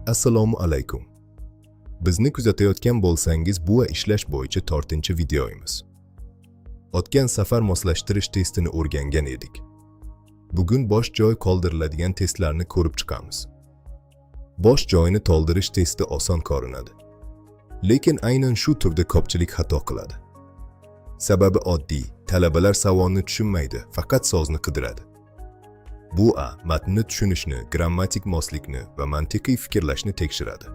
Assalomu alaykum. Bizni kuzatayotgan bo'lsangiz, bu va ishlash bo'yicha 4-videoyimiz. O'tgan safar moslashtirish testini o'rgangan edik. Bugun bosh joy qoldiriladigan testlarni ko'rib chiqamiz. Bosh joyini to'ldirish testi oson ko'rinadi. Lekin aynan shu turda ko'pchilik xato qiladi. Sababi oddiy, talabalar savolni tushunmaydi, faqat so'zni qidiradi. Bu matnni tushunishni, grammatik moslikni va mantiqiy fikrlashni tekshiradi.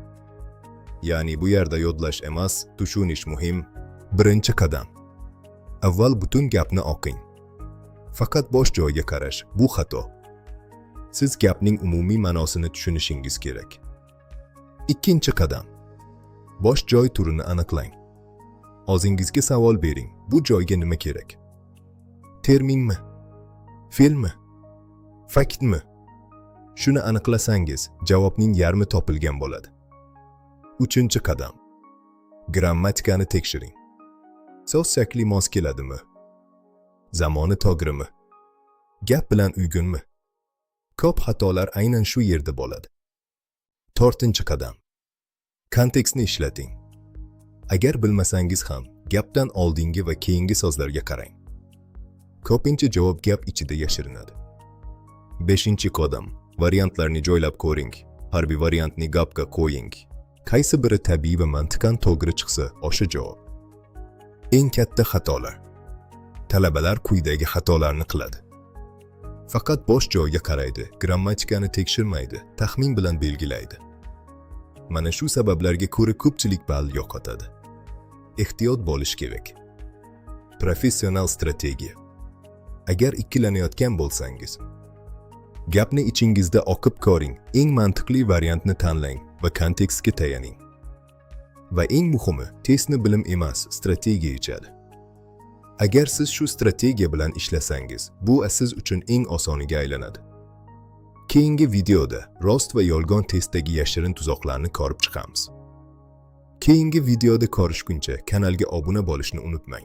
Ya'ni bu yerda yodlash emas, tushunish muhim. Birinchi qadam. Avval butun gapni o'qing. Faqat bosh joyga qarash bu xato. Siz gapning umumiy ma'nosini tushunishingiz kerak. Ikkinchi qadam. Bosh joy turini aniqlang. O'zingizga savol bering. Bu joyga nima kerak? Terminmi? Fe'lmi? Faktmi? Shuni aniqlasangiz, javobning yarmi topilgan bo'ladi. Uchinchi qadam. Grammatikani tekshiring. So'z shakli mos keladimi? Zamoni to'g'rimi? Gap bilan uygunmi? Ko'p xatolar aynan shu yerda bo'ladi. To'rtinchi qadam. Kontekstni ishlating. Agar bilmasangiz ham, gapdan oldingi va keyingi so'zlarga qarang. Ko'pincha javob gap ichida yashirinadi. Beshinchi qadam. Variantlarni joylab ko'ring. Har bir variantni gapga qo'ying. Qaysi biri tabiiy va mantiqan to'g'ri chiqsa, o'sha javob. Eng katta xatolar. Talabalar quyidagi xatolarni qiladi. Faqat bosh joyga qaraydi, grammatikani tekshirmaydi, taxmin bilan belgilaydi. Mana shu sabablarga ko'ra ko'pchilik ball yo'qotadi. Ehtiyot bo'lish kerak. Professional strategiya. Agar ikkilanayotgan bo'lsangiz, gapni ichingizda o'qib ko'ring, eng mantiqli variantni tanlang va kontekstga tayaning. Va eng muhimi, testni bilim emas, strategiya ichadi. Agar siz shu strategiya bilan ishlasangiz, bu siz uchun eng osoniga aylanadi. Keyingi videoda rost va yolg'on testdagi yashirin tuzoqlarni ko'rib chiqamiz. Keyingi videoda ko'rishguncha kanalga obuna bo'lishni unutmang.